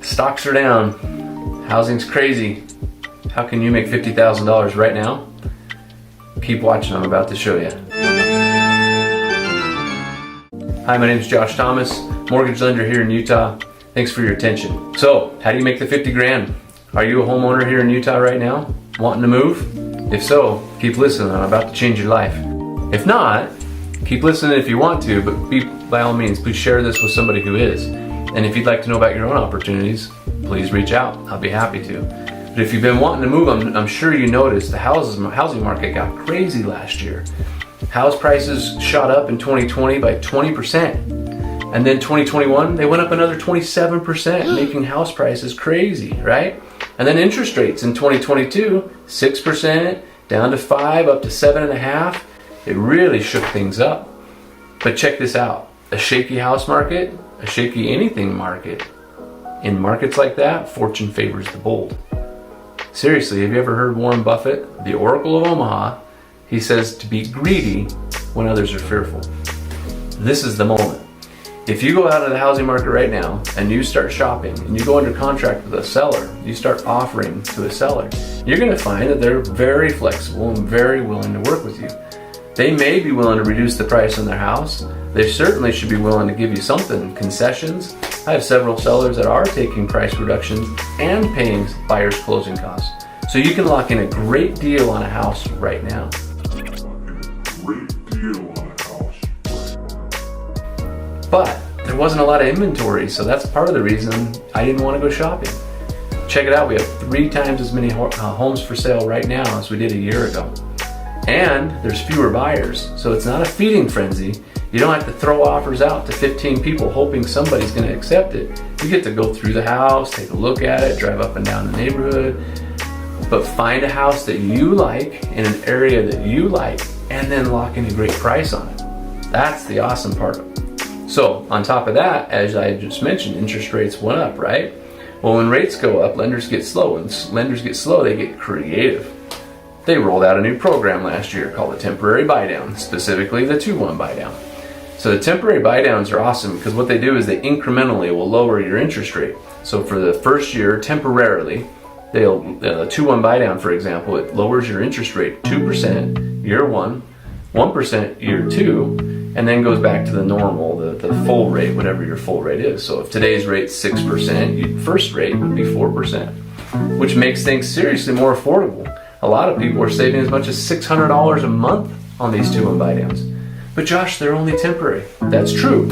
Stocks are down. Housing's crazy. How can you make $50,000 right now? Keep watching, I'm about to show you. Hi, my name is Josh Thomas, mortgage lender here in Utah. Thanks for your attention. So, how do you make the 50 grand? Are you a homeowner here in Utah right now? Wanting to move? If so, keep listening, I'm about to change your life. If not, keep listening if you want to, but by all means, please share this with somebody who is. And if you'd like to know about your own opportunities, please reach out, I'll be happy to. But if you've been wanting to move, I'm sure you noticed the housing market got crazy last year. House prices shot up in 2020 by 20%. And then 2021, they went up another 27%, making house prices crazy, right? And then interest rates in 2022, 6%, down to 5, up to 7.5. It really shook things up. But check this out, a shaky house market, a shaky anything market. In markets like that, fortune favors the bold. Seriously, have you ever heard Warren Buffett, the Oracle of Omaha? He says to be greedy when others are fearful. This is the moment. If you go out of the housing market right now and you start shopping and you go under contract with a seller, you start offering to a seller, you're going to find that they're very flexible and very willing to work with you. They may be willing to reduce the price on their house. They certainly should be willing to give you something, concessions. I have several sellers that are taking price reductions and paying buyers' closing costs. So you can lock in a great deal on a house right now. But there wasn't a lot of inventory, so that's part of the reason I didn't want to go shopping. Check it out, we have 3 times as many homes for sale right now as we did a year ago. And there's fewer buyers, so it's not a feeding frenzy. You don't have to throw offers out to 15 people hoping somebody's going to accept it. You get to go through the house, take a look at it, drive up and down the neighborhood, but find a house that you like in an area that you like and then lock in a great price on it. That's the awesome part of it. So on top of that, as I just mentioned, interest rates went up, right? Well, when rates go up, lenders get slow. When lenders get slow, they get creative. They rolled out a new program last year called the temporary buydown, specifically the 2-1 buydown. So the temporary buydowns are awesome because what they do is they incrementally will lower your interest rate. So for the first year, temporarily, the 2-1 buydown, for example, it lowers your interest rate 2% year 1, 1% year 2, and then goes back to the normal, the full rate, whatever your full rate is. So if today's rate's 6%, your first rate would be 4%, which makes things seriously more affordable. A lot of people are saving as much as $600 a month on these 2-1 buydowns. But Josh, they're only temporary. That's true,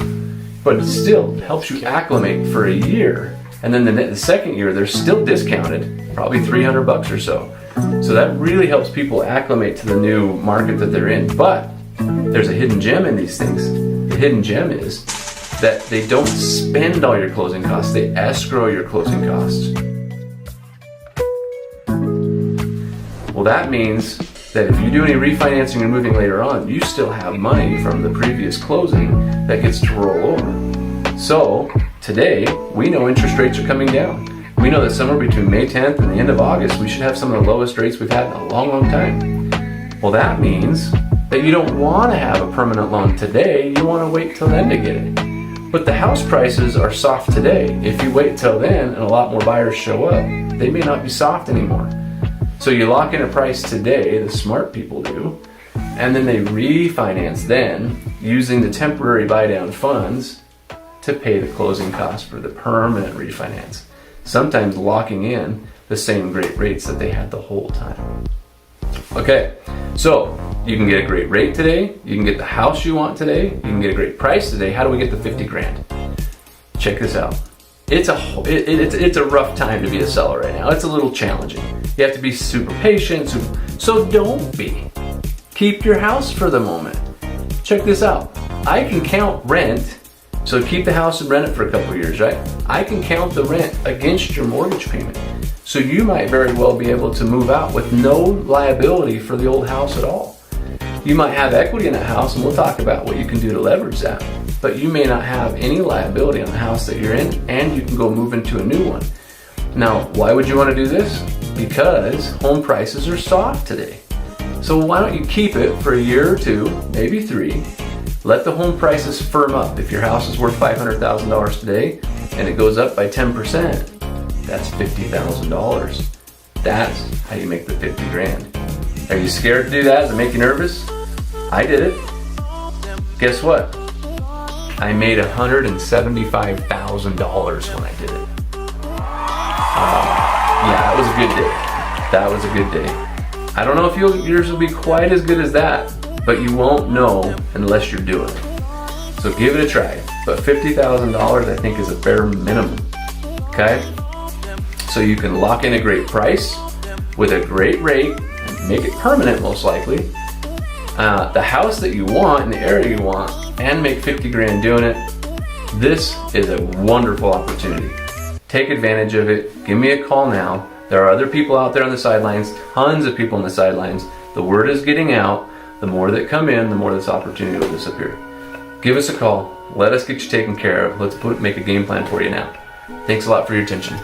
but it still helps you acclimate for a year. And then the second year, they're still discounted, probably $300 or so. So that really helps people acclimate to the new market that they're in. But there's a hidden gem in these things. The hidden gem is that they don't spend all your closing costs, they escrow your closing costs. Well, that means that if you do any refinancing or moving later on, you still have money from the previous closing that gets to roll over. So today, we know interest rates are coming down. We know that somewhere between May 10th and the end of August, we should have some of the lowest rates we've had in a long, long time. Well, that means that you don't want to have a permanent loan today, you want to wait till then to get it. But the house prices are soft today. If you wait till then and a lot more buyers show up, they may not be soft anymore. So you lock in a price today, the smart people do, and then they refinance then using the temporary buydown funds to pay the closing costs for the permanent refinance. Sometimes locking in the same great rates that they had the whole time. Okay, so you can get a great rate today, you can get the house you want today, you can get a great price today. How do we get the 50 grand? Check this out. It's a rough time to be a seller right now. It's a little challenging. You have to be super patient, so don't be. Keep your house for the moment. Check this out. I can count rent, so keep the house and rent it for a couple of years, right? I can count the rent against your mortgage payment. So you might very well be able to move out with no liability for the old house at all. You might have equity in that house, and we'll talk about what you can do to leverage that. But you may not have any liability on the house that you're in, and you can go move into a new one. Now, why would you want to do this? Because home prices are soft today. So why don't you keep it for a year or 2, maybe 3, let the home prices firm up. If your house is worth $500,000 today and it goes up by 10%, That's $50,000. That's how you make the 50 grand. Are you scared to do that? Does it make you nervous? I did it. Guess what? I made $175,000 when I did it. Yeah, that was a good day. That was a good day. I don't know if yours will be quite as good as that, but you won't know unless you're doing it. So give it a try. But $50,000 I think is a bare minimum. Okay? So you can lock in a great price with a great rate and make it permanent most likely. The house that you want in the area you want and make 50 grand doing it. This is a wonderful opportunity. Take advantage of it. Give me a call now. There are other people out there on the sidelines, tons of people on the sidelines. The word is getting out. The more that come in, the more this opportunity will disappear. Give us a call. Let us get you taken care of. Let's make a game plan for you now. Thanks a lot for your attention.